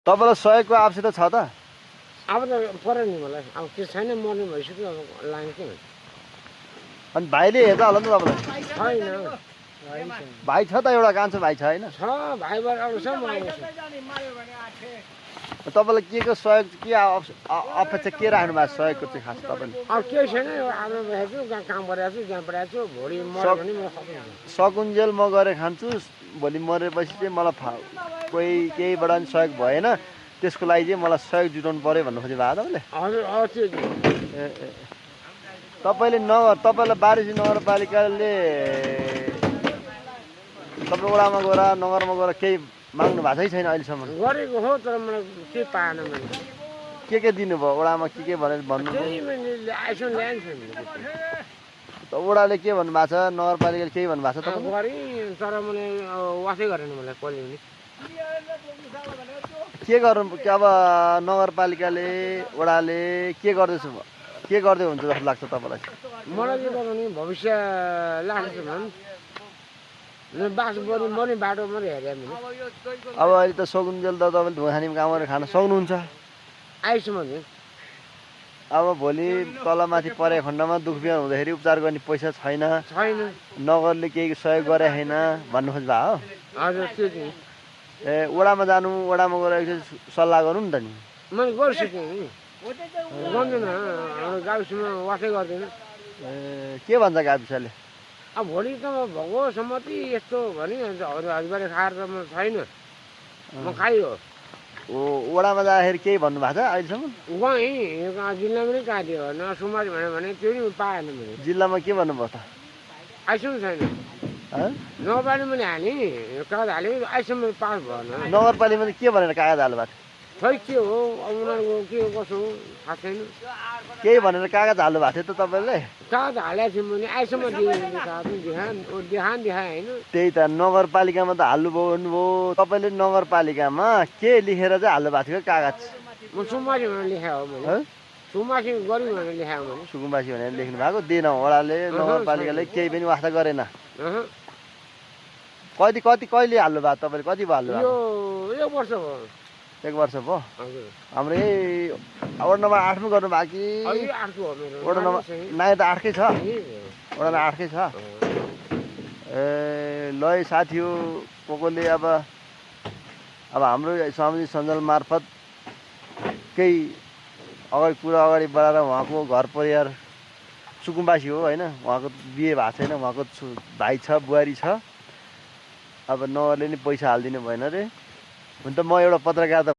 तपाईँलाई सहयोगको आवश्यकता छ त? अब त पऱ्यो नि मलाई, अब के छैन, मर्नु भइसक्यो, अब लाग्यो के हुन्छ। अनि भाइले हेर्दा होला नि त तपाईँलाई? छैन भाइ छ त, एउटा कान्छो भाइ छ होइन? छ, भाइबाट आउँछ म आउँछु। तपाईँलाई के सहयोग, के अपेक्षा के राख्नु भएको सहयोगको चाहिँ खास तपाईँले? अब केही छैन, आमा बसेको छु, काम गरेको छु, त्यहाँ पढाएको छु, भोलि मऱ्यो भने म सक्छु। सकुन्जेल म गरेर खान्छु, भोलि मरेपछि चाहिँ मलाई कोही केहीबाट पनि सहयोग भएन, त्यसको लागि चाहिँ मलाई सहयोग जुटाउनु पऱ्यो भन्नु खोज्नु भएको तपाईँले? हजुर तपाईँलाई बारिसी नगरपालिकाले तपाईँ वडामा गएर नगरमा गएर केही माग्नु भएको छैन अहिलेसम्म? गरेको हो, तर मलाई के पाएन मैले। के दिनुभयो वडामा, के भनेर भन्नु? वडाले के भन्नुभएको छ, नगरपालिकाले केही भन्नुभएको छ तपाईँ? गरेँ, तर मैले वासै गरेन मलाई कहिले पनि। के गर्नु अब नगरपालिकाले वडाले के गर्दैछ, के गर्दै हुन्छ जस्तो लाग्छ तपाईँलाई? मलाई के गर्नु नि, भविष्य लाग्छ बास बढी बाटो मात्रै हेरेँ मैले। अब अहिले त सकुन्जेल त तपाईँले धुवाखानीमा काम गरेर खान सक्नुहुन्छ आइसम्म नि। अब भोलि तलमाथि परेको खण्डमा दुख बिहान हुँदाखेरि उपचार गर्ने पैसा छैन, नगरले केही सहयोग गरे छैन भन्नु खोज्नु भएको हो? हजुर त्यो चाहिँ वडामा जानु, वडामा गएर एकचोटि सल्लाह गर्नु नि त नि। मैले गरिसकेँ नि, गर्दैन, हाम्रो गाविसमा वासै गर्दैन। के भन्छ गाविसले? अब भोलि त भएको सम्मति यस्तो भने हरिबारी खाएर त म छैन, म खाइयो। वडामा जाँदाखेरि केही भन्नुभएको छ अहिलेसम्म? गएँ जिल्लामा नै काट्यो, न सुमारी भने त्यो नि पाएन मैले। जिल्लामा के भन्नुभयो त? आइसम्म छैन, नपाने मैले हालेँ, कागज हालेँ, आइसम्म पास भएन। नगरपालिकाले के भनेर कागज हाल्नु भएको? खै के हो, अब उनीहरूको के कसो हो थाहा छैन। केही भनेर कागज हाल्नु भएको थियो त तपाईँले? कागज हालेको थिएँ मैले, आइसम्म देखाएँ होइन। त्यही त, नगरपालिकामा त हाल्नुभयो भन्नुभयो, तपाईँले नगरपालिकामा के लेखेर चाहिँ हाल्नु भएको थियो कागज? म सुमासी भनेर लेखाएको हो मैले, सुमासी गऱ्यो भनेर लेखाएको मैले। सुकुम्बासी भनेर लेख्नु भएको, दिएन वडाले, नगरपालिकाले केही पनि वास्ता गरेन। कहिले हाल्नु भएको तपाईँले, कति भयो हाल्नु भएको? यो 1 वर्ष भयो। 1 वर्ष भयो? हाम्रो यही वडा नम्बर 8मा गर्नु भएको कि? वडा नम्बर 9 त 8कै छ, वडा नम्बर 8कै छ। ल साथी हो, कसले अब हाम्रो सामाजिक सञ्जाल मार्फत केही अगाडि बढाएर उहाँको घर परिवार सुकुम्बासी हो होइन, उहाँको बिहे भएको छैन, उहाँको भाइ छ, बुहारी छ, अब नगरले नि पैसा हालिदिनु भएन रे। हुन त म एउटा पत्रकार त